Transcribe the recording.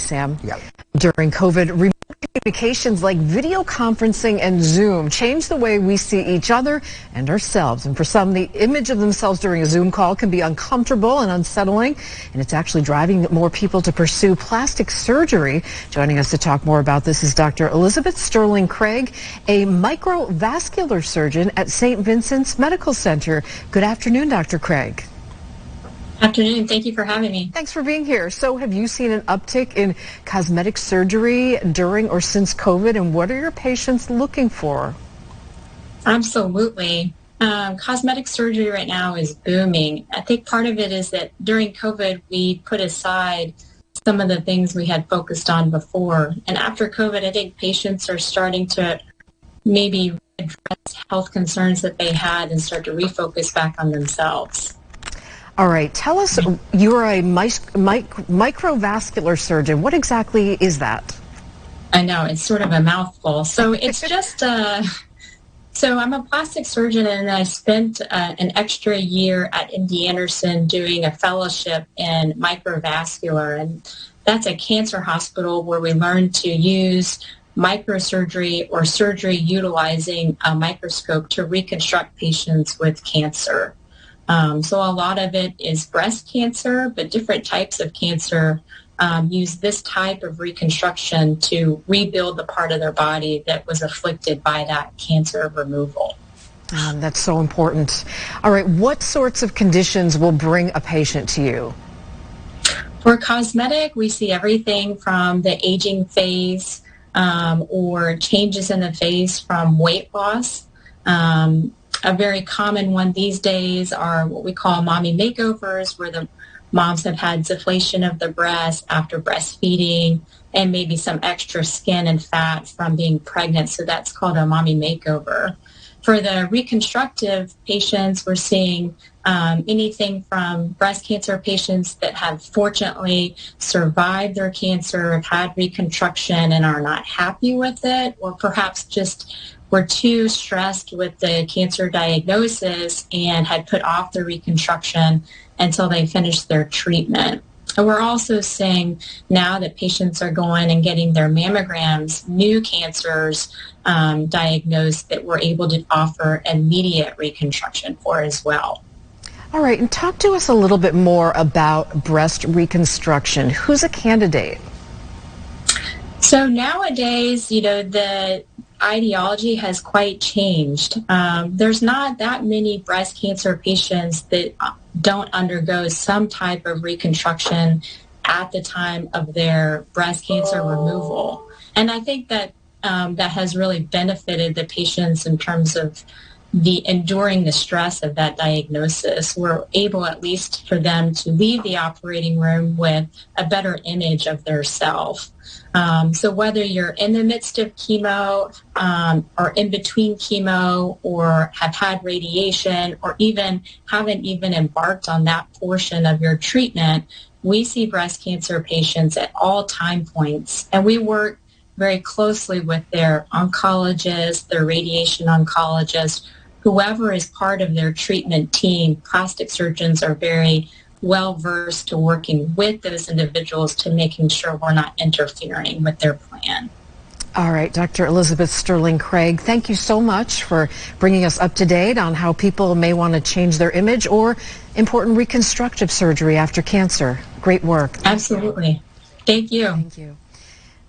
Sam. Yeah. During COVID, remote communications like video conferencing and Zoom changed the way we see each other and ourselves. And for some, the image of themselves during a Zoom call can be uncomfortable and unsettling. And it's actually driving more people to pursue plastic surgery. Joining us to talk more about this is Dr. Elizabeth Stirling Craig, a microvascular surgeon at St. Vincent's Medical Center. Good afternoon, Dr. Craig. Afternoon. Thank you for having me. Thanks for being here. So have you seen an uptick in cosmetic surgery during or since COVID, and what are your patients looking for? Absolutely. Cosmetic surgery right now is booming. I think part of it is that during COVID, we put aside some of the things we had focused on before. And after COVID, I think patients are starting to maybe address health concerns that they had and start to refocus back on themselves. All right. Tell us, you're a microvascular surgeon. What exactly is that? I know, it's sort of a mouthful. So it's just, so I'm a plastic surgeon, and I spent an extra year at MD Anderson doing a fellowship in microvascular. And that's a cancer hospital where we learn to use microsurgery or surgery utilizing a microscope to reconstruct patients with cancer. So a lot of it is breast cancer, but different types of cancer use this type of reconstruction to rebuild the part of their body that was afflicted by that cancer removal. That's so important. All right, what sorts of conditions will bring a patient to you? For cosmetic, we see everything from the aging phase or changes in the face from weight loss. A very common one these days are what we call mommy makeovers, where the moms have had deflation of the breast after breastfeeding and maybe some extra skin and fat from being pregnant. So that's called a mommy makeover. For the reconstructive patients, we're seeing anything from breast cancer patients that have fortunately survived their cancer, have had reconstruction and are not happy with it, or perhaps just were too stressed with the cancer diagnosis and had put off the reconstruction until they finished their treatment. And we're also seeing now that patients are going and getting their mammograms, new cancers diagnosed that we're able to offer immediate reconstruction for as well. All right, and talk to us a little bit more about breast reconstruction. Who's a candidate? So nowadays, the ideology has quite changed. There's not that many breast cancer patients that don't undergo some type of reconstruction at the time of their breast cancer removal. And I think that that has really benefited the patients in terms of enduring the stress of that diagnosis. We're able, at least for them, to leave the operating room with a better image of their self. So whether you're in the midst of chemo or in between chemo or have had radiation or even haven't even embarked on that portion of your treatment, we see breast cancer patients at all time points. And we work very closely with their oncologist, their radiation oncologist, whoever is part of their treatment team. Plastic surgeons are very well versed to working with those individuals to making sure we're not interfering with their plan. All right, Dr. Elizabeth Stirling Craig, thank you so much for bringing us up to date on how people may want to change their image or important reconstructive surgery after cancer. Great work. Absolutely. Thank you. Thank you.